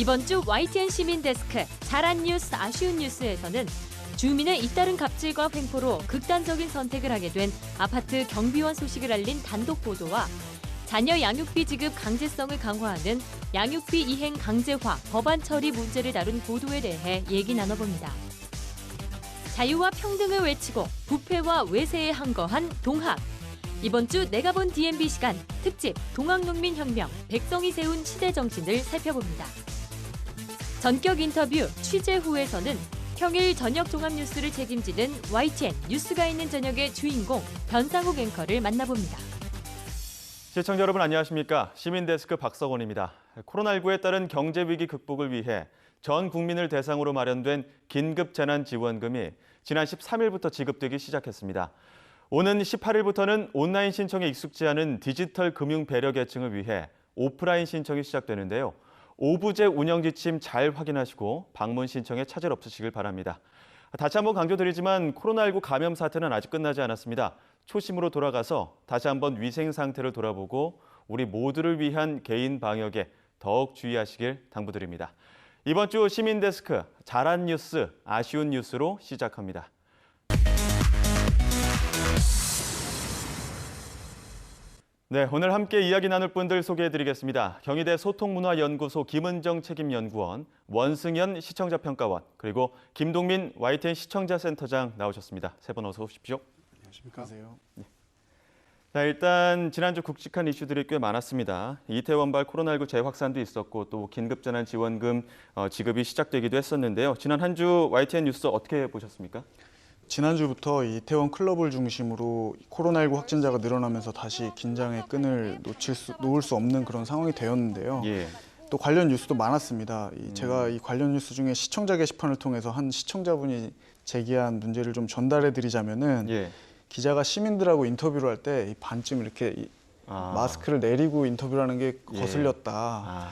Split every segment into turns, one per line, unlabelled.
이번 주 YTN 시민데스크 잘한 뉴스 아쉬운 뉴스에서는 주민의 잇따른 갑질과 횡포로 극단적인 선택을 하게 된 아파트 경비원 소식을 알린 단독 보도와 자녀 양육비 지급 강제성을 강화하는 양육비 이행 강제화 법안 처리 문제를 다룬 보도에 대해 얘기 나눠봅니다. 자유와 평등을 외치고 부패와 외세에 항거한 동학. 이번 주 내가 본 DMB 시간 특집 동학농민혁명 백성이 세운 시대 정신을 살펴봅니다. 전격 인터뷰 취재 후에서는 평일 저녁 종합뉴스를 책임지는 YTN 뉴스가 있는 저녁의 주인공 변상욱 앵커를 만나봅니다.
시청자 여러분 안녕하십니까? 시민데스크 박석원입니다. 코로나19에 따른 경제위기 극복을 위해 전 국민을 대상으로 마련된 긴급재난지원금이 지난 13일부터 지급되기 시작했습니다. 오는 18일부터는 온라인 신청에 익숙지 않은 디지털 금융 배려 계층을 위해 오프라인 신청이 시작되는데요. 오부제 운영 지침 잘 확인하시고 방문 신청에 차질 없으시길 바랍니다. 다시 한번 강조드리지만 코로나19 감염 사태는 아직 끝나지 않았습니다. 초심으로 돌아가서 다시 한번 위생 상태를 돌아보고 우리 모두를 위한 개인 방역에 더욱 주의하시길 당부드립니다. 이번 주 시민데스크 잘한 뉴스, 아쉬운 뉴스로 시작합니다. 네, 오늘 함께 이야기 나눌 분들 소개해드리겠습니다. 경희대 소통문화연구소 김은정 책임연구원, 원승현 시청자평가원, 그리고 김동민 YTN 시청자센터장 나오셨습니다. 세 분 어서 오십시오.
안녕하십니까.
네. 자, 일단 지난주 굵직한 이슈들이 꽤 많았습니다. 이태원발 코로나19 재확산도 있었고 또 긴급재난지원금 지급이 시작되기도 했었는데요. 지난 한 주 YTN 뉴스 어떻게 보셨습니까?
지난주부터 이태원 클럽을 중심으로 코로나19 확진자가 늘어나면서 다시 긴장의 끈을 놓을 수 없는 그런 상황이 되었는데요.
예.
또 관련 뉴스도 많았습니다. 제가 이 관련 뉴스 중에 시청자 게시판을 통해서 한 시청자분이 제기한 문제를 좀 전달해 드리자면은
예.
기자가 시민들하고 인터뷰를 할 때 반쯤 이렇게 마스크를 내리고 인터뷰를 하는 게 거슬렸다.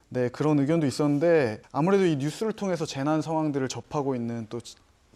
네, 그런 의견도 있었는데 아무래도 이 뉴스를 통해서 재난 상황들을 접하고 있는 또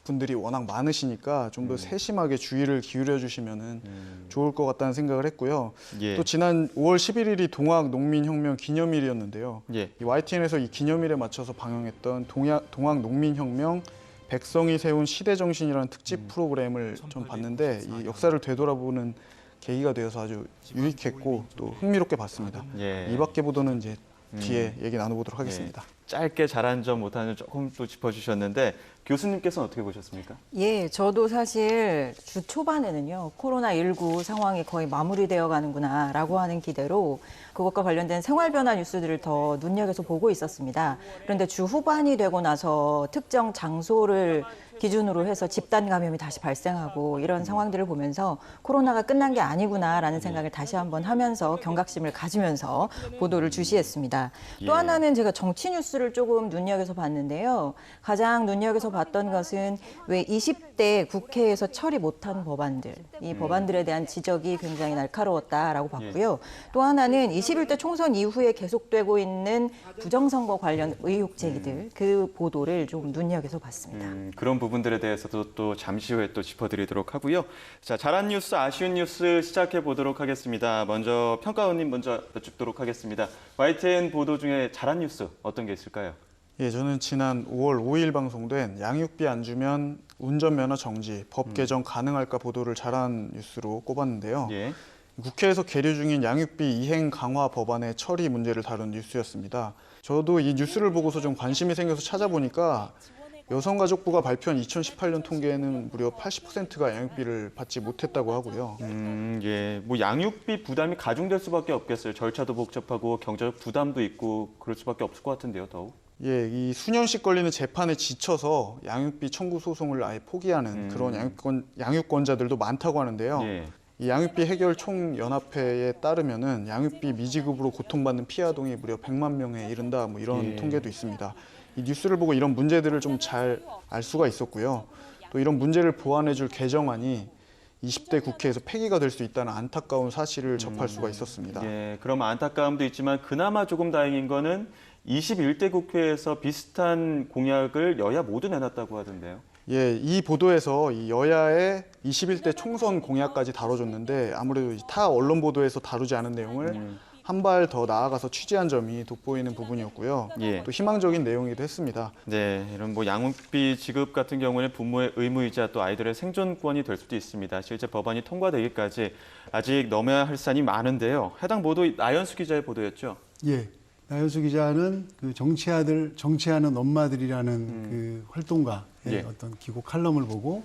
분들이 워낙 많으시니까 좀 더 세심하게 주의를 기울여 주시면은 좋을 것 같다는 생각을 했고요.
예.
또 지난 5월 11일이 동학농민혁명 기념일이었는데요.
예.
이 YTN에서 이 기념일에 맞춰서 방영했던 동학농민혁명 백성이 세운 시대정신이라는 특집 프로그램을 좀 봤는데 이 역사를 되돌아보는 계기가 되어서 아주 유익했고 또 흥미롭게 봤습니다.
예.
이 밖의 보도는 이제 뒤에 얘기 나눠보도록 하겠습니다.
짧게 잘한 점, 못한 점 조금 또 짚어주셨는데 교수님께서는 어떻게 보셨습니까?
예, 저도 사실 주 초반에는요, 코로나19 상황이 거의 마무리되어 가는구나라고 하는 기대로 그것과 관련된 생활 변화 뉴스들을 더 눈여겨서 보고 있었습니다. 그런데 주 후반이 되고 나서 특정 장소를 기준으로 해서 집단 감염이 다시 발생하고 이런 상황들을 보면서 코로나가 끝난 게 아니구나라는 생각을 다시 한번 하면서 경각심을 가지면서 보도를 주시했습니다. 또 하나는 제가 정치 뉴스를 조금 눈여겨서 봤는데요. 가장 눈여겨서 봤던 것은 왜 20대 국회에서 처리 못한 법안들, 이 법안들에 대한 지적이 굉장히 날카로웠다라고 봤고요. 또 하나는 21대 총선 이후에 계속되고 있는 부정선거 관련 의혹 제기들, 그 보도를 좀 눈여겨서 봤습니다.
그런 부분들에 대해서도 또 잠시 후에 또 짚어드리도록 하고요. 자, 잘한 뉴스, 아쉬운 뉴스 시작해 보도록 하겠습니다. 먼저 평가원님 먼저 여쭙도록 하겠습니다. YTN 보도 중에 잘한 뉴스 어떤 게 있을까요?
예, 저는 지난 5월 5일 방송된 양육비 안 주면 운전면허 정지, 법 개정 가능할까 보도를 잘한 뉴스로 꼽았는데요.
예.
국회에서 계류 중인 양육비 이행 강화 법안의 처리 문제를 다룬 뉴스였습니다. 저도 이 뉴스를 보고서 좀 관심이 생겨서 찾아보니까 여성가족부가 발표한 2018년 통계에는 무려 80%가 양육비를 받지 못했다고 하고요.
예. 뭐 양육비 부담이 가중될 수밖에 없겠어요. 절차도 복잡하고 경제적 부담도 있고 그럴 수밖에 없을 것 같은데요, 더욱.
예, 이 수년씩 걸리는 재판에 지쳐서 양육비 청구 소송을 아예 포기하는 그런 양육권자들도 많다고 하는데요.
예.
이 양육비 해결 총연합회에 따르면은 양육비 미지급으로 고통받는 피아동이 무려 100만 명에 이른다, 뭐 이런 통계도 있습니다. 이 뉴스를 보고 이런 문제들을 좀 잘 알 수가 있었고요. 또 이런 문제를 보완해줄 개정안이 20대 국회에서 폐기가 될 수 있다는 안타까운 사실을 접할 수가 있었습니다.
예, 그럼 안타까움도 있지만 그나마 조금 다행인 거는 21대 국회에서 비슷한 공약을 여야 모두 내놨다고 하던데요.
예, 이 보도에서 이 여야의 21대 총선 공약까지 다뤄줬는데 아무래도 타 언론 보도에서 다루지 않은 내용을 한 발 더 나아가서 취재한 점이 돋보이는 부분이었고요.
예.
또 희망적인 내용이기도 했습니다.
네, 이런 뭐 양육비 지급 같은 경우는 부모의 의무이자 또 아이들의 생존권이 될 수도 있습니다. 실제 법안이 통과되기까지 아직 넘어야 할 산이 많은데요. 해당 보도 나연수 기자의 보도였죠.
예. 나연수 기자는 그 정치하는 엄마들이라는 그 활동가의
예.
어떤 기고 칼럼을 보고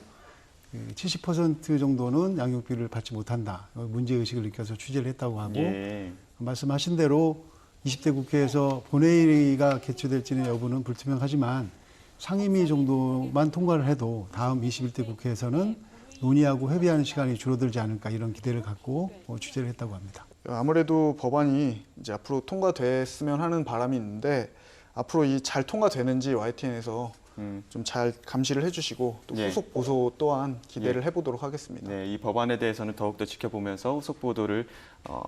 70% 정도는 양육비를 받지 못한다. 문제의식을 느껴서 취재를 했다고 하고
예.
말씀하신 대로 20대 국회에서 본회의가 개최될지는 여부는 불투명하지만 상임위 정도만 통과를 해도 다음 21대 국회에서는 논의하고 협의하는 시간이 줄어들지 않을까 이런 기대를 갖고 취재를 했다고 합니다.
아무래도 법안이 이제 앞으로 통과됐으면 하는 바람이 있는데 앞으로 이 잘 통과되는지 YTN에서 좀 잘 감시를 해주시고 또
예.
후속 보도 또한 기대를 해보도록 하겠습니다.
네, 이 법안에 대해서는 더욱더 지켜보면서 후속 보도를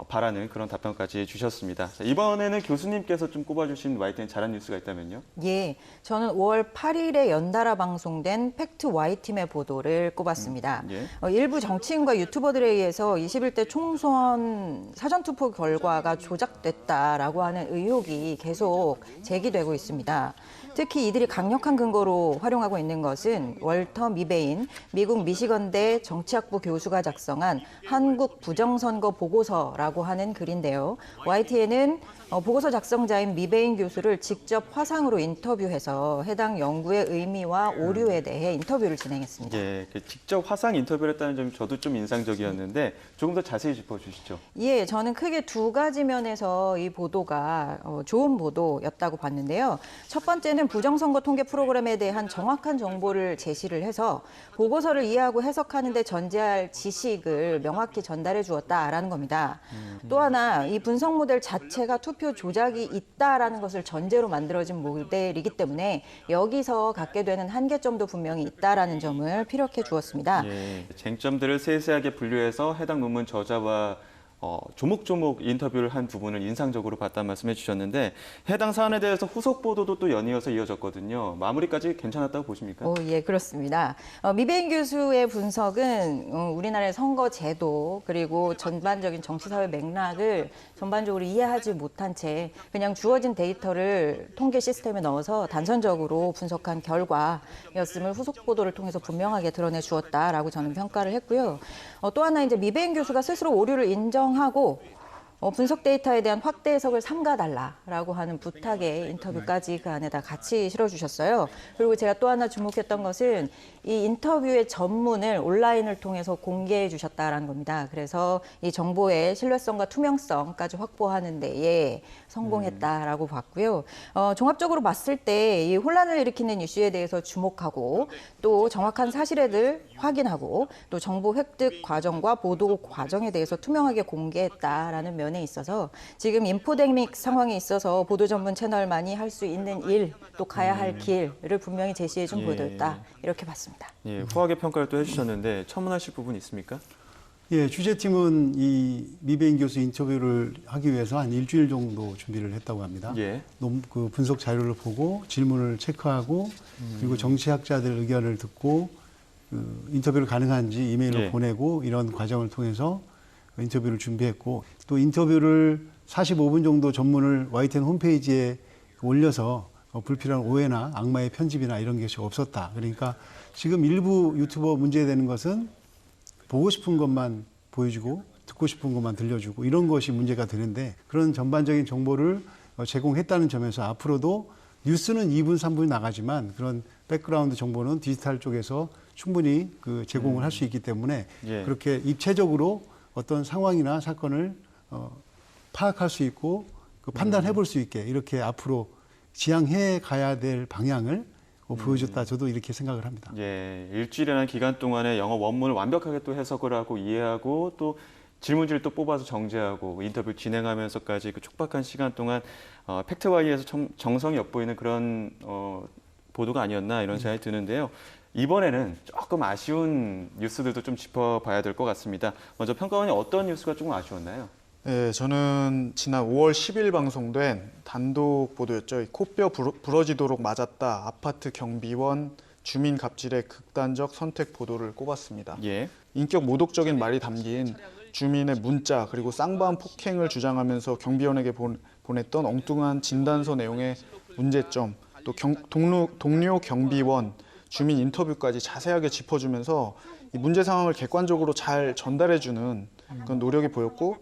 바라는 그런 답변까지 주셨습니다. 자, 이번에는 교수님께서 좀 꼽아주신 YTN 잘한 뉴스가 있다면요?
예, 저는 5월 8일에 연달아 방송된 팩트 Y팀의 보도를 꼽았습니다.
예.
일부 정치인과 유튜버들에 의해서 21대 총선 사전투표 결과가 조작됐다라고 하는 의혹이 계속 제기되고 있습니다. 특히 이들이 강력한 근거로 활용하고 있는 것은 월터 미베인 미국 미시건대 정치학부 교수가 작성한 한국 부정선거 보고서라고 하는 글인데요. YTN은 보고서 작성자인 미베인 교수를 직접 화상으로 인터뷰해서 해당 연구의 의미와 오류에 대해 인터뷰를 진행했습니다.
예, 직접 화상 인터뷰를 했다는 점이 저도 좀 인상적이었는데 조금 더 자세히 짚어주시죠.
예, 저는 크게 두 가지 면에서 이 보도가 좋은 보도였다고 봤는데요. 첫 번째는 부정선거 통계 프로그램에 대한 정확한 정보를 제시를 해서 보고서를 이해하고 해석하는 데 전제할 지식을 명확히 전달해 주었다라는 겁니다. 또 하나, 이 분석 모델 자체가 투표 조작이 있다라는 것을 전제로 만들어진 모델이기 때문에 여기서 갖게 되는 한계점도 분명히 있다라는 점을 피력해 주었습니다.
예, 쟁점들을 세세하게 분류해서 해당 논문 저자와 조목조목 인터뷰를 한 부분을 인상적으로 봤다는 말씀해 주셨는데 해당 사안에 대해서 후속 보도도 또 연이어서 이어졌거든요. 마무리까지 괜찮았다고 보십니까?
예, 그렇습니다. 미베인 교수의 분석은 우리나라의 선거 제도 그리고 전반적인 정치사회 맥락을 전반적으로 이해하지 못한 채 그냥 주어진 데이터를 통계 시스템에 넣어서 단선적으로 분석한 결과였음을 후속 보도를 통해서 분명하게 드러내 주었다라고 저는 평가를 했고요. 또 하나 이제 미베인 교수가 스스로 오류를 인정하고 분석 데이터에 대한 확대 해석을 삼가달라라고 하는 부탁의 인터뷰까지 그 안에다 같이 실어주셨어요. 그리고 제가 또 하나 주목했던 것은 이 인터뷰의 전문을 온라인을 통해서 공개해 주셨다라는 겁니다. 그래서 이 정보의 신뢰성과 투명성까지 확보하는 데에 성공했다라고 봤고요. 종합적으로 봤을 때 이 혼란을 일으키는 이슈에 대해서 주목하고 또 정확한 사실을 확인하고 또 정보 획득 과정과 보도 과정에 대해서 투명하게 공개했다라는 면에 있어서 지금 인포데믹 상황에 있어서 보도 전문 채널만이 할 수 있는 일, 또 가야 할 길을 분명히 제시해 준 보도였다. 이렇게 봤습니다.
예, 후하게 평가를 또 해주셨는데 첨언하실 부분 있습니까?
예, 취재팀은 이 미베인 교수 인터뷰를 하기 위해서 한 일주일 정도 준비를 했다고 합니다.
예.
그 분석 자료를 보고 질문을 체크하고 그리고 정치학자들 의견을 듣고 인터뷰를 가능한지 이메일로
예.
보내고 이런 과정을 통해서 인터뷰를 준비했고 또 인터뷰를 45분 정도 전문을 YTN 홈페이지에 올려서 불필요한 오해나 악마의 편집이나 이런 것이 없었다. 그러니까 지금 일부 유튜버 문제되는 것은 보고 싶은 것만 보여주고 듣고 싶은 것만 들려주고 이런 것이 문제가 되는데 그런 전반적인 정보를 제공했다는 점에서 앞으로도 뉴스는 2분, 3분이 나가지만 그런 백그라운드 정보는 디지털 쪽에서 충분히 그 제공을 할 수 있기 때문에
예.
그렇게 입체적으로 어떤 상황이나 사건을 파악할 수 있고 그 판단해 볼 수 있게 이렇게 앞으로 지향해 가야 될 방향을 보여줬다. 저도 이렇게 생각을 합니다.
예, 일주일이라는 기간 동안에 영어 원문을 완벽하게 또 해석을 하고 이해하고 또 질문지를 또 뽑아서 정제하고 인터뷰를 진행하면서까지 그 촉박한 시간 동안 팩트와이에서 정성이 엿보이는 그런 보도가 아니었나 이런 생각이 드는데요. 이번에는 조금 아쉬운 뉴스들도 좀 짚어봐야 될 것 같습니다. 먼저 평가원이 어떤 뉴스가 조금 아쉬웠나요?
네, 저는 지난 5월 10일 방송된 단독 보도였죠. 이 코뼈 부러지도록 맞았다. 아파트 경비원 주민 갑질의 극단적 선택 보도를 꼽았습니다.
예.
인격 모독적인 말이 담긴 주민의 문자 그리고 쌍방 폭행을 주장하면서 경비원에게 보냈던 엉뚱한 진단서 내용의 문제점, 또 동료 경비원, 주민 인터뷰까지 자세하게 짚어주면서 이 문제 상황을 객관적으로 잘 전달해주는 그런 노력이 보였고,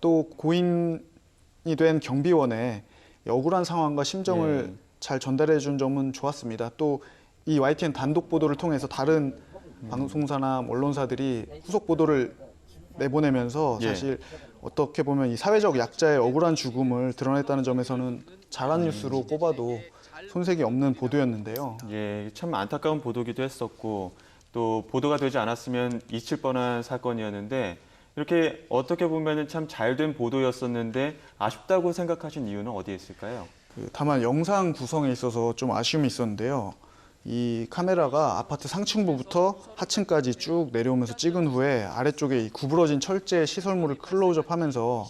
또 고인이 된 경비원의 억울한 상황과 심정을 잘 전달해준 점은 좋았습니다. 또 이 YTN 단독 보도를 통해서 다른 방송사나 언론사들이 후속 보도를 내보내면서 사실 어떻게 보면 이 사회적 약자의 억울한 죽음을 드러냈다는 점에서는 잘한 뉴스로 꼽아도 손색이 없는 보도였는데요.
예, 참 안타까운 보도기도 했었고 또 보도가 되지 않았으면 잊힐 뻔한 사건이었는데 이렇게 어떻게 보면 참 잘된 보도였었는데 아쉽다고 생각하신 이유는 어디에 있을까요?
다만 영상 구성에 있어서 좀 아쉬움이 있었는데요. 이 카메라가 아파트 상층부부터 하층까지 쭉 내려오면서 찍은 후에 아래쪽에 이 구부러진 철제 시설물을 클로즈업하면서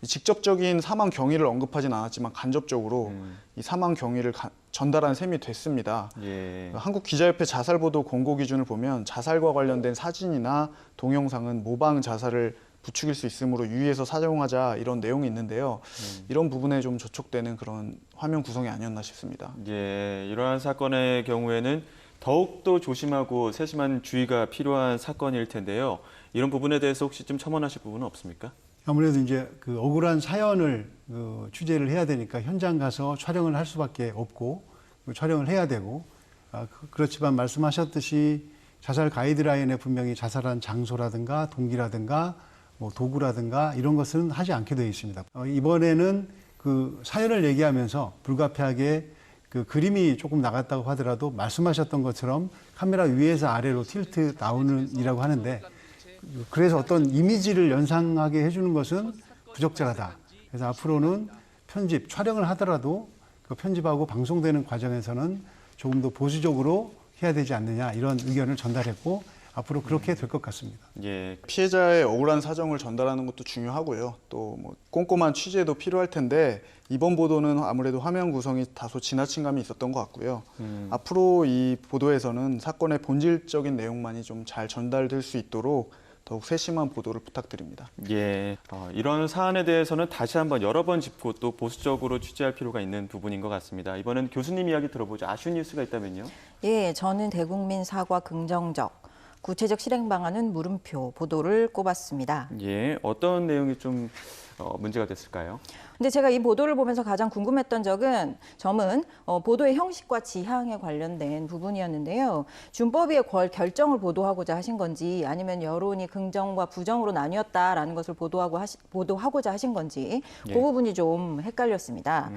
직접적인 사망 경위를 언급하진 않았지만 간접적으로 이 사망 경위를 전달한 셈이 됐습니다. 한국기자협회 자살보도 권고 기준을 보면 자살과 관련된 사진이나 동영상은 모방 자살을 부추길 수 있으므로 유의해서 사용하자 이런 내용이 있는데요. 이런 부분에 좀 저촉되는 그런 화면 구성이 아니었나 싶습니다.
예, 이러한 사건의 경우에는 더욱더 조심하고 세심한 주의가 필요한 사건일 텐데요. 이런 부분에 대해서 혹시 좀 첨언하실 부분은 없습니까?
아무래도 이제 그 억울한 사연을 취재를 해야 되니까 현장 가서 촬영을 할 수밖에 없고 촬영을 해야 되고, 그렇지만 말씀하셨듯이 자살 가이드라인에 분명히 자살한 장소라든가 동기라든가 뭐 도구라든가 이런 것은 하지 않게 되어 있습니다. 이번에는 그 사연을 얘기하면서 불가피하게 그 그림이 조금 나갔다고 하더라도 말씀하셨던 것처럼 카메라 위에서 아래로 틸트 다운이라고 하는데, 그래서 어떤 이미지를 연상하게 해주는 것은 부적절하다. 그래서 앞으로는 편집, 촬영을 하더라도 그 편집하고 방송되는 과정에서는 조금 더 보수적으로 해야 되지 않느냐, 이런 의견을 전달했고 앞으로 그렇게 될 것 같습니다.
예.
피해자의 억울한 사정을 전달하는 것도 중요하고요. 또 뭐 꼼꼼한 취재도 필요할 텐데 이번 보도는 아무래도 화면 구성이 다소 지나친 감이 있었던 것 같고요. 앞으로 이 보도에서는 사건의 본질적인 내용만이 좀 잘 전달될 수 있도록 더욱 세심한 보도를 부탁드립니다.
예, 이런 사안에 대해서는 다시 한번 여러 번 짚고 또 보수적으로 취재할 필요가 있는 부분인 것 같습니다. 이번엔 교수님 이야기 들어보죠. 아쉬운 뉴스가 있다면요?
예, 저는 대국민 사과 긍정적, 구체적 실행 방안은 물음표 보도를 꼽았습니다.
예, 어떤 내용이 좀 문제가 됐을까요?
근데 제가 이 보도를 보면서 가장 궁금했던 점은 보도의 형식과 지향에 관련된 부분이었는데요. 준법위의 결정을 보도하고자 하신 건지, 아니면 여론이 긍정과 부정으로 나뉘었다라는 것을 보도하고자 하신 건지, 그 부분이 좀 헷갈렸습니다.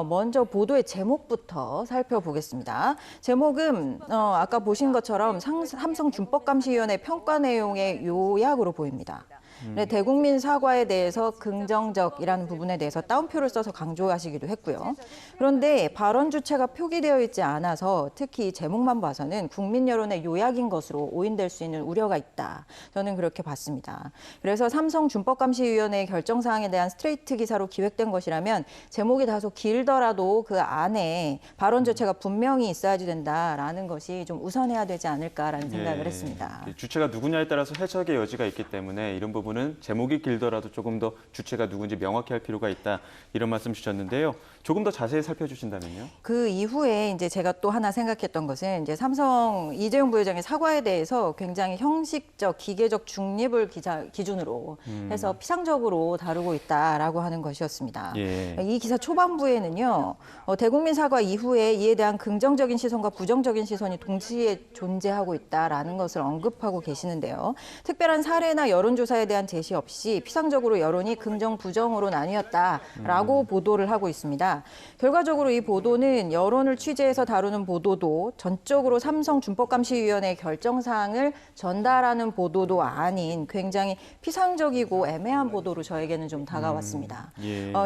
먼저 보도의 제목부터 살펴보겠습니다. 제목은 아까 보신 것처럼 삼성 준법감시위원회 평가 내용의 요약으로 보입니다. 네, 대국민 사과에 대해서 긍정적이라는 부분에 대해서 따옴표를 써서 강조하시기도 했고요. 그런데 발언 주체가 표기되어 있지 않아서 특히 제목만 봐서는 국민 여론의 요약인 것으로 오인될 수 있는 우려가 있다. 저는 그렇게 봤습니다. 그래서 삼성 준법감시위원회의 결정사항에 대한 스트레이트 기사로 기획된 것이라면 제목이 다소 길더라도 그 안에 발언 주체가 분명히 있어야지 된다라는 것이 좀 우선해야 되지 않을까라는 생각을 했습니다.
주체가 누구냐에 따라서 해석의 여지가 있기 때문에 이런 부분은 제목이 길더라도 조금 더 주체가 누군지 명확히 할 필요가 있다, 이런 말씀 주셨는데요. 조금 더 자세히 살펴주신다면요?
그 이후에 이제 제가 또 하나 생각했던 것은 이제 삼성 이재용 부회장의 사과에 대해서 굉장히 형식적, 기계적 중립을 기준으로 해서 피상적으로 다루고 있다라고 하는 것이었습니다. 이 기사 초반부에는요, 대국민 사과 이후에 이에 대한 긍정적인 시선과 부정적인 시선이 동시에 존재하고 있다라는 것을 언급하고 계시는데요. 특별한 사례나 여론조사에 대한 제시 없이 피상적으로 여론이 긍정, 부정으로 나뉘었다라고 보도를 하고 있습니다. 결과적으로 이 보도는 여론을 취재해서 다루는 보도도 전적으로 삼성 준법감시위원회의 결정사항을 전달하는 보도도 아닌 굉장히 피상적이고 애매한 보도로 저에게는 좀 다가왔습니다.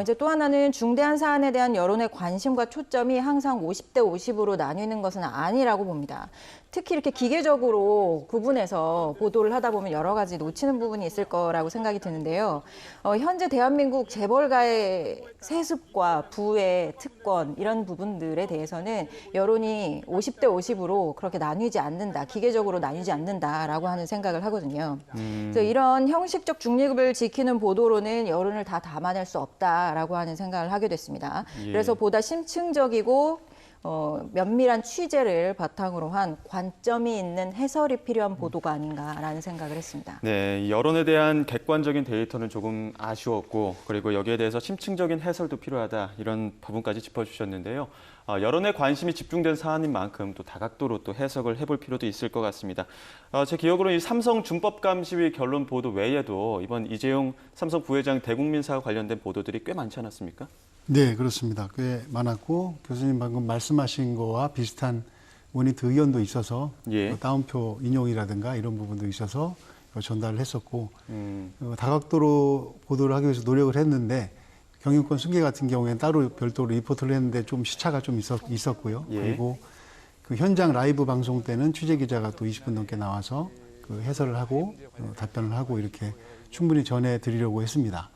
이제 또 하나는 중대한 사안에 대한 여론의 관심과 초점이 항상 50대 50으로 나뉘는 것은 아니라고 봅니다. 특히 이렇게 기계적으로 구분해서 보도를 하다 보면 여러 가지 놓치는 부분이 있을 거라고 생각이 드는데요. 현재 대한민국 재벌가의 세습과 부의 특권 이런 부분들에 대해서는 여론이 50대 50으로 그렇게 나뉘지 않는다, 기계적으로 나뉘지 않는다라고 하는 생각을 하거든요. 그래서 이런 형식적 중립을 지키는 보도로는 여론을 다 담아낼 수 없다라고 하는 생각을 하게 됐습니다.
예.
그래서 보다 심층적이고 면밀한 취재를 바탕으로 한 관점이 있는 해설이 필요한 보도가 아닌가라는 생각을 했습니다.
네, 여론에 대한 객관적인 데이터는 조금 아쉬웠고 그리고 여기에 대해서 심층적인 해설도 필요하다 이런 부분까지 짚어주셨는데요. 여론의 관심이 집중된 사안인 만큼 또 다각도로 또 해석을 해볼 필요도 있을 것 같습니다. 제 기억으로 이 삼성 준법감시위 결론 보도 외에도 이번 이재용 삼성 부회장 대국민사와 관련된 보도들이 꽤 많지 않았습니까?
네, 그렇습니다. 꽤 많았고 교수님 방금 말씀하신 거와 비슷한 모니터 의견도 있어서
예.
다운표 인용이라든가 이런 부분도 있어서 전달을 했었고 다각도로 보도를 하기 위해서 노력을 했는데 경영권 승계 같은 경우에는 따로 별도로 리포트를 했는데 좀 시차가 좀 있었고요.
예.
그리고 그 현장 라이브 방송 때는 취재 기자가 또 20분 넘게 나와서 그 해설을 하고 답변을 하고 이렇게 충분히 전해드리려고 했습니다.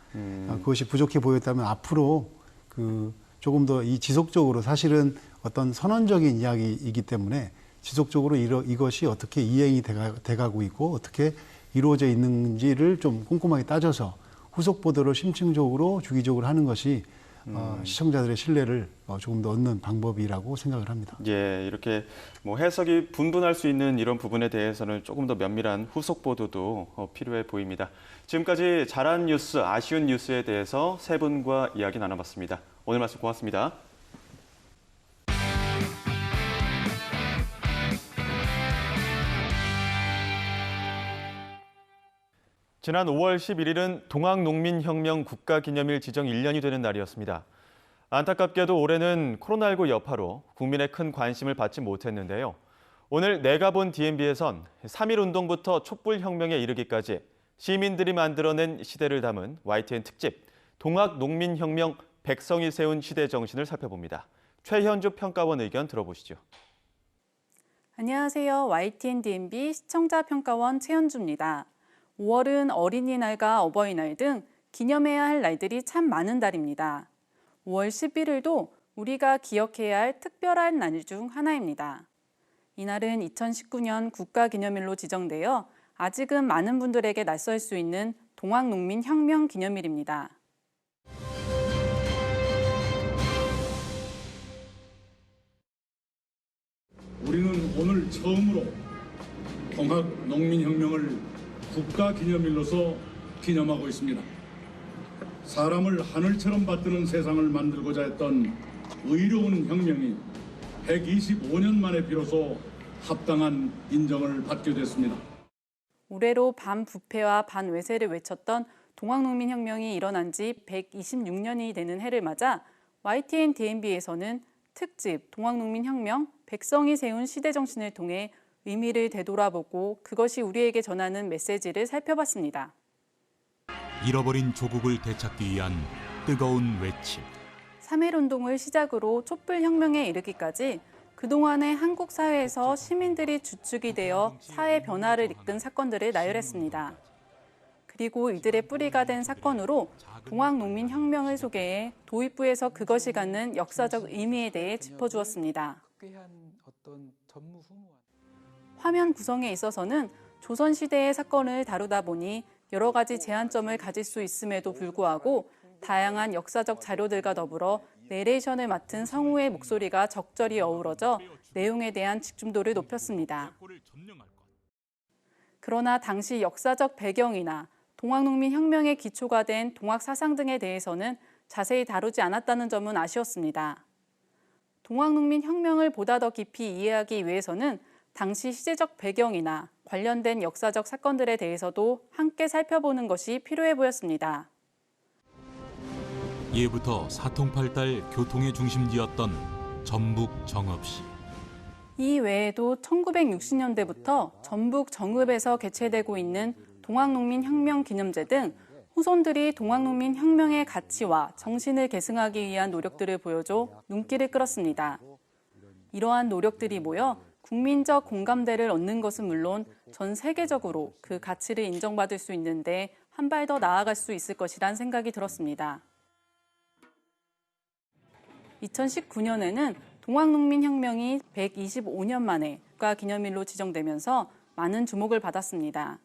그것이 부족해 보였다면 앞으로 조금 더 이 지속적으로 사실은 어떤 선언적인 이야기이기 때문에 지속적으로 이것이 어떻게 이행이 돼가고 있고 어떻게 이루어져 있는지를 좀 꼼꼼하게 따져서 후속 보도를 심층적으로 주기적으로 하는 것이 시청자들의 신뢰를 조금 더 얻는 방법이라고 생각을 합니다.
예, 이렇게 뭐 해석이 분분할 수 있는 이런 부분에 대해서는 조금 더 면밀한 후속 보도도 필요해 보입니다. 지금까지 잘한 뉴스, 아쉬운 뉴스에 대해서 세 분과 이야기 나눠봤습니다. 오늘 말씀 고맙습니다. 지난 5월 11일은 동학농민혁명 국가기념일 지정 1년이 되는 날이었습니다. 안타깝게도 올해는 코로나19 여파로 국민의 큰 관심을 받지 못했는데요. 오늘 내가 본 DMB에선 3.1운동부터 촛불혁명에 이르기까지 시민들이 만들어낸 시대를 담은 YTN 특집 동학농민혁명 백성이 세운 시대 정신을 살펴봅니다. 최현주 평가원 의견 들어보시죠.
안녕하세요. YTN DMB 시청자 평가원 최현주입니다. 5월은 어린이날과 어버이날 등 기념해야 할 날들이 참 많은 달입니다. 5월 11일도 우리가 기억해야 할 특별한 날 중 하나입니다. 이날은 2019년 국가기념일로 지정되어 아직은 많은 분들에게 낯설 수 있는 동학농민혁명 기념일입니다.
우리는 오늘 처음으로 동학농민혁명을 국가기념일로서 기념하고 있습니다. 사람을 하늘처럼 받드는 세상을 만들고자 했던 의로운 혁명이 125년 만에 비로소 합당한 인정을 받게 됐습니다.
올해로 반부패와 반외세를 외쳤던 동학농민혁명이 일어난 지 126년이 되는 해를 맞아 YTN DMB에서는 특집 동학농민혁명 백성이 세운 시대정신을 통해 의미를 되돌아보고 그것이 우리에게 전하는 메시지를 살펴봤습니다.
잃어버린 조국을 되찾기 위한 뜨거운 외침.
3.1운동을 시작으로 촛불혁명에 이르기까지 그동안의 한국 사회에서 시민들이 주축이 되어 사회 변화를 이끈 사건들을 나열했습니다. 그리고 이들의 뿌리가 된 사건으로 동학농민혁명을 소개해 도입부에서 그것이 갖는 역사적 의미에 대해 짚어주었습니다. 화면 구성에 있어서는 조선시대의 사건을 다루다 보니 여러 가지 제한점을 가질 수 있음에도 불구하고 다양한 역사적 자료들과 더불어 내레이션을 맡은 성우의 목소리가 적절히 어우러져 내용에 대한 집중도를 높였습니다. 그러나 당시 역사적 배경이나 동학농민혁명의 기초가 된 동학사상 등에 대해서는 자세히 다루지 않았다는 점은 아쉬웠습니다. 동학농민혁명을 보다 더 깊이 이해하기 위해서는 당시 시대적 배경이나 관련된 역사적 사건들에 대해서도 함께 살펴보는 것이 필요해 보였습니다.
예부터 사통팔달 교통의 중심지였던 전북 정읍시.
이 외에도 1960년대부터 전북 정읍에서 개최되고 있는 동학농민혁명 기념제 등 후손들이 동학농민혁명의 가치와 정신을 계승하기 위한 노력들을 보여줘 눈길을 끌었습니다. 이러한 노력들이 모여 국민적 공감대를 얻는 것은 물론 전 세계적으로 그 가치를 인정받을 수 있는데 한 발 더 나아갈 수 있을 것이란 생각이 들었습니다. 2019년에는 동학농민혁명이 125년 만에 국가기념일로 지정되면서 많은 주목을 받았습니다.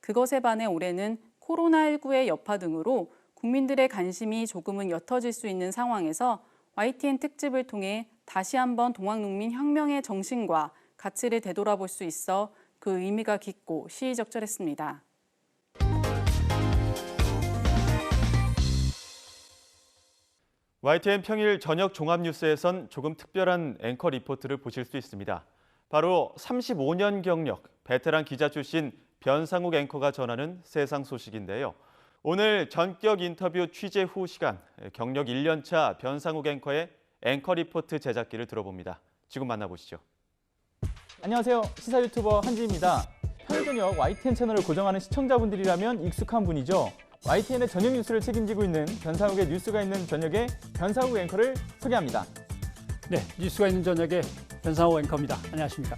그것에 반해 올해는 코로나19의 여파 등으로 국민들의 관심이 조금은 옅어질 수 있는 상황에서 YTN 특집을 통해 다시 한번 동학농민혁명의 정신과 가치를 되돌아볼 수 있어 그 의미가 깊고 시의적절했습니다.
YTN 평일 저녁 종합뉴스에선 조금 특별한 앵커 리포트를 보실 수 있습니다. 바로 35년 경력, 베테랑 기자 출신 변상욱 앵커가 전하는 세상 소식인데요. 오늘 전격 인터뷰 취재 후 시간, 경력 1년차 변상욱 앵커의 앵커 리포트 제작기를 들어봅니다. 지금 만나보시죠.
안녕하세요. 시사 유튜버 한지입니다. 평일 저녁 YTN 채널을 고정하는 시청자분들이라면 익숙한 분이죠. YTN의 저녁 뉴스를 책임지고 있는 변상욱의 뉴스가 있는 저녁에 변상욱 앵커를 소개합니다.
네, 뉴스가 있는 저녁에 변상욱 앵커입니다. 안녕하십니까?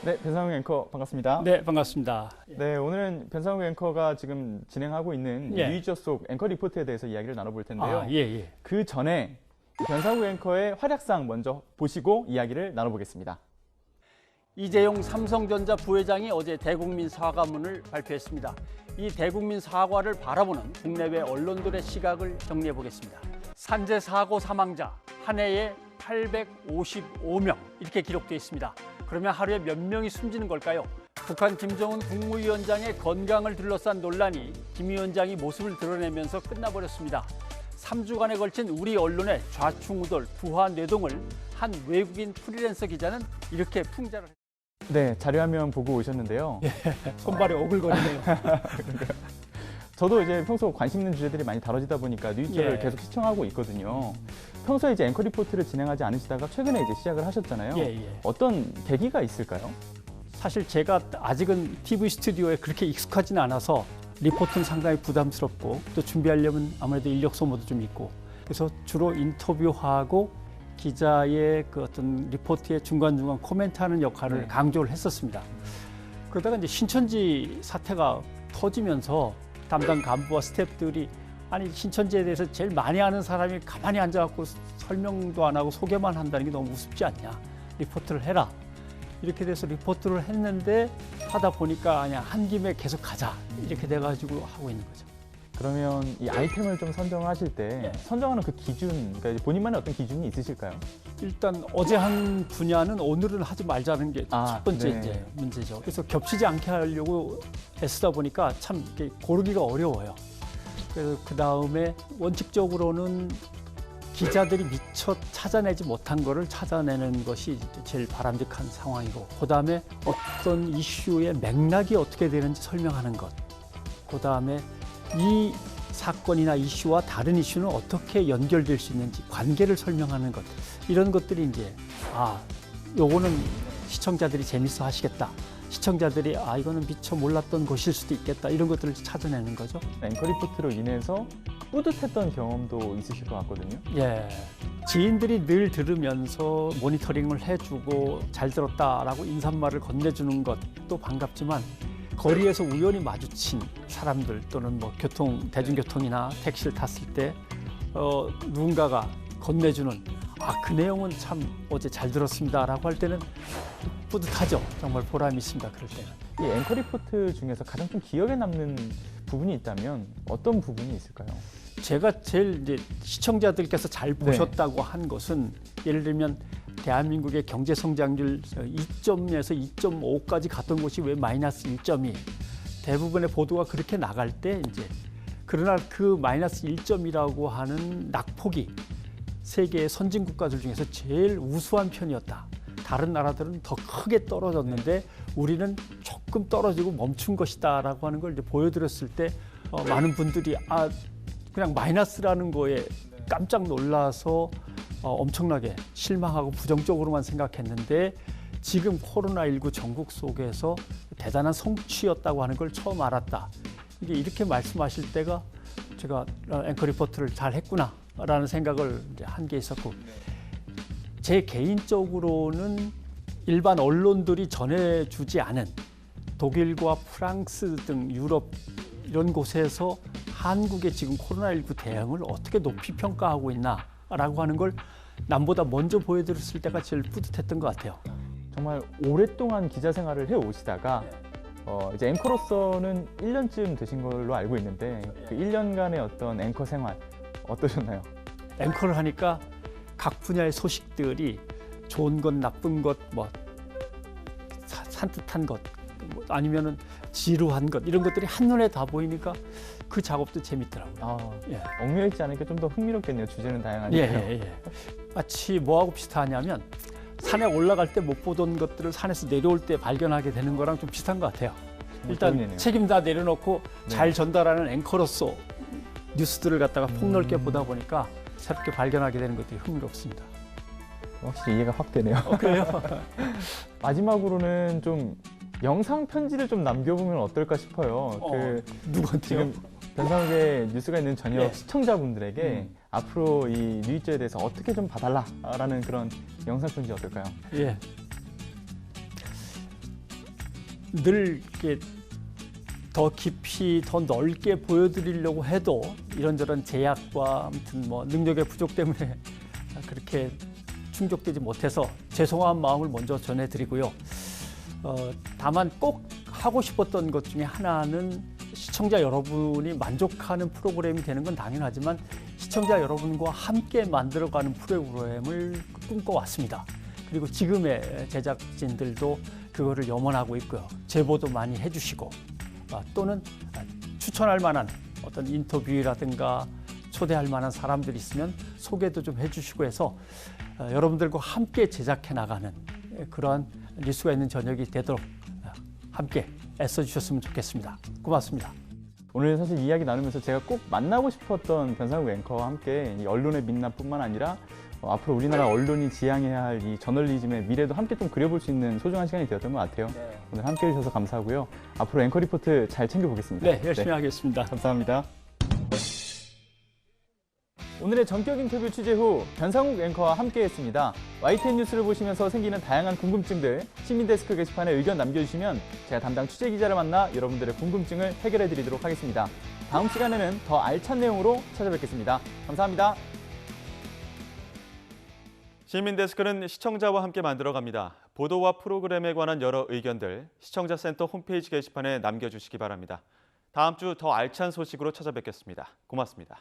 네, 변상욱 앵커 반갑습니다.
네, 반갑습니다.
네, 오늘은 변상욱 앵커가 지금 진행하고 있는
예.
뉴이저 속 앵커 리포트에 대해서 이야기를 나눠볼 텐데요.
예.
그 전에 변상욱 앵커의 활약상 먼저 보시고 이야기를 나눠보겠습니다.
이재용 삼성전자 부회장이 어제 대국민 사과문을 발표했습니다. 이 대국민 사과를 바라보는 국내외 언론들의 시각을 정리해 보겠습니다. 산재 사고 사망자 한 해에 855명 이렇게 기록되어 있습니다. 그러면 하루에 몇 명이 숨지는 걸까요? 북한 김정은 국무위원장의 건강을 둘러싼 논란이 김 위원장이 모습을 드러내면서 끝나버렸습니다. 3주간에 걸친 우리 언론의 좌충우돌, 부하 뇌동을 한 외국인 프리랜서 기자는 이렇게 풍자를 했습니다.
네, 자료화면 보고 오셨는데요.
손발이 오글거리네요.
저도 이제 평소 관심 있는 주제들이 많이 다뤄지다 보니까 뉴스를 계속 시청하고 있거든요. 평소에 이제 앵커 리포트를 진행하지 않으시다가 최근에 이제 시작을 하셨잖아요. 어떤 계기가 있을까요?
사실 제가 아직은 TV 스튜디오에 그렇게 익숙하지는 않아서 리포트는 상당히 부담스럽고 또 준비하려면 아무래도 인력 소모도 좀 있고 그래서 주로 인터뷰하고 기자의 그 어떤 리포트의 중간중간 코멘트하는 역할을 강조를 했었습니다. 그러다가 이제 신천지 사태가 터지면서 담당 간부와 스태프들이 아니 신천지에 대해서 제일 많이 아는 사람이 가만히 앉아갖고 설명도 안 하고 소개만 한다는 게 너무 우습지 않냐. 리포트를 해라. 이렇게 돼서 리포트를 했는데 하다 보니까 그냥 한 김에 계속 가자. 이렇게 돼가지고 하고 있는 거죠.
그러면 이 아이템을 좀 선정하실 때 선정하는 그 기준, 그러니까 본인만의 어떤 기준이 있으실까요?
일단 어제 한 분야는 오늘은 하지 말자는 게 첫 번째 이제 문제죠. 그래서 겹치지 않게 하려고 애쓰다 보니까 참 이렇게 고르기가 어려워요. 그래서 그 다음에 원칙적으로는 기자들이 미처 찾아내지 못한 거를 찾아내는 것이 제일 바람직한 상황이고, 그 다음에 어떤 이슈의 맥락이 어떻게 되는지 설명하는 것, 그 다음에 이 사건이나 이슈와 다른 이슈는 어떻게 연결될 수 있는지 관계를 설명하는 것, 이런 것들이 이제 요거는 시청자들이 재밌어 하시겠다, 시청자들이 이거는 미처 몰랐던 것일 수도 있겠다, 이런 것들을 찾아내는 거죠.
앵커 리포트로 인해서 뿌듯했던 경험도 있으실 것 같거든요.
예, 지인들이 늘 들으면서 모니터링을 해주고 잘 들었다라고 인사말을 건네주는 것도 반갑지만, 거리에서 우연히 마주친 사람들 또는 뭐 대중교통이나 택시를 tas을 때 누군가가 건네주는 그 내용은 참 어제 잘 들었습니다라고 할 때는 뿌듯하죠. 정말 보람이 있습니다. 그럴 때는.
이 앵커 리포트 중에서 가장 좀 기억에 남는 부분이 있다면 어떤 부분이 있을까요?
제가 제일 이제 시청자들께서 잘 보셨다고 한 것은, 예를 들면 대한민국의 경제 성장률 2점에서 2.5까지 갔던 곳이 왜 마이너스 1점이, 대부분의 보도가 그렇게 나갈 때 이제, 그러나 그 마이너스 1점이라고 하는 낙폭이 세계의 선진 국가들 중에서 제일 우수한 편이었다. 다른 나라들은 더 크게 떨어졌는데 우리는 조금 떨어지고 멈춘 것이다라고 하는 걸 이제 보여드렸을 때 많은 분들이 그냥 마이너스라는 거에 깜짝 놀라서 엄청나게 실망하고 부정적으로만 생각했는데, 지금 코로나19 전국 속에서 대단한 성취였다고 하는 걸 처음 알았다. 이렇게 말씀하실 때가 제가 앵커 리포트를 잘 했구나라는 생각을 이제 한 게 있었고, 제 개인적으로는 일반 언론들이 전해주지 않은 독일과 프랑스 등 유럽 이런 곳에서 한국의 지금 코로나19 대응을 어떻게 높이 평가하고 있나라고 하는 걸 남보다 먼저 보여드렸을 때가 제일 뿌듯했던 것 같아요.
정말 오랫동안 기자 생활을 해오시다가 이제 앵커로서는 1년쯤 되신 걸로 알고 있는데 그 1년간의 어떤 앵커 생활 어떠셨나요?
앵커를 하니까 각 분야의 소식들이 좋은 것, 나쁜 것, 뭐 산뜻한 것, 아니면은 지루한 것 이런 것들이 한눈에 다 보이니까 그 작업도 재밌더라고요.
얽매여 있지 않으니까 좀 더 흥미롭겠네요. 주제는 다양하니까요.
마치 뭐하고 비슷하냐면 산에 올라갈 때 못 보던 것들을 산에서 내려올 때 발견하게 되는 거랑 좀 비슷한 것 같아요. 일단
재밌네요.
책임 다 내려놓고
네.
잘 전달하는 앵커로서 뉴스들을 갖다가 폭넓게 보다 보니까 새롭게 발견하게 되는 것들이 흥미롭습니다.
확실히 이해가 확 되네요.
그래요?
마지막으로는 좀 영상 편지를 좀 남겨보면 어떨까 싶어요.
누구한테요?
지금 변상욱의 뉴스가 있는 저녁
네.
시청자분들에게 앞으로 이 뉴이즈에 대해서 어떻게 좀 봐달라라는 그런 영상 편지 어떨까요?
예. 늘 이렇게 더 깊이, 더 넓게 보여드리려고 해도 이런저런 제약과 아무튼 뭐 능력의 부족 때문에 그렇게 충족되지 못해서 죄송한 마음을 먼저 전해드리고요. 다만 꼭 하고 싶었던 것 중에 하나는 시청자 여러분이 만족하는 프로그램이 되는 건 당연하지만 시청자 여러분과 함께 만들어가는 프로그램을 꿈꿔왔습니다. 그리고 지금의 제작진들도 그거를 염원하고 있고요. 제보도 많이 해주시고 또는 추천할 만한 어떤 인터뷰라든가 초대할 만한 사람들이 있으면 소개도 좀 해주시고 해서 여러분들과 함께 제작해 나가는 그러한 뉴스가 있는 저녁이 되도록 함께 애써주셨으면 좋겠습니다. 고맙습니다.
오늘 사실 이야기 나누면서 제가 꼭 만나고 싶었던 변상욱 앵커와 함께 이 언론의 민낯뿐만 아니라 앞으로 우리나라 언론이 지향해야 할 이 저널리즘의 미래도 함께 좀 그려볼 수 있는 소중한 시간이 되었던 것 같아요. 네. 오늘 함께 해주셔서 감사하고요. 앞으로 앵커 리포트 잘 챙겨보겠습니다.
네, 열심히 하겠습니다.
감사합니다. 오늘의 전격 인터뷰 취재 후 변상욱 앵커와 함께했습니다. YTN 뉴스를 보시면서 생기는 다양한 궁금증들 시민데스크 게시판에 의견 남겨주시면 제가 담당 취재 기자를 만나 여러분들의 궁금증을 해결해드리도록 하겠습니다. 다음 시간에는 더 알찬 내용으로 찾아뵙겠습니다. 감사합니다.
시민데스크는 시청자와 함께 만들어갑니다. 보도와 프로그램에 관한 여러 의견들 시청자센터 홈페이지 게시판에 남겨주시기 바랍니다. 다음 주 더 알찬 소식으로 찾아뵙겠습니다. 고맙습니다.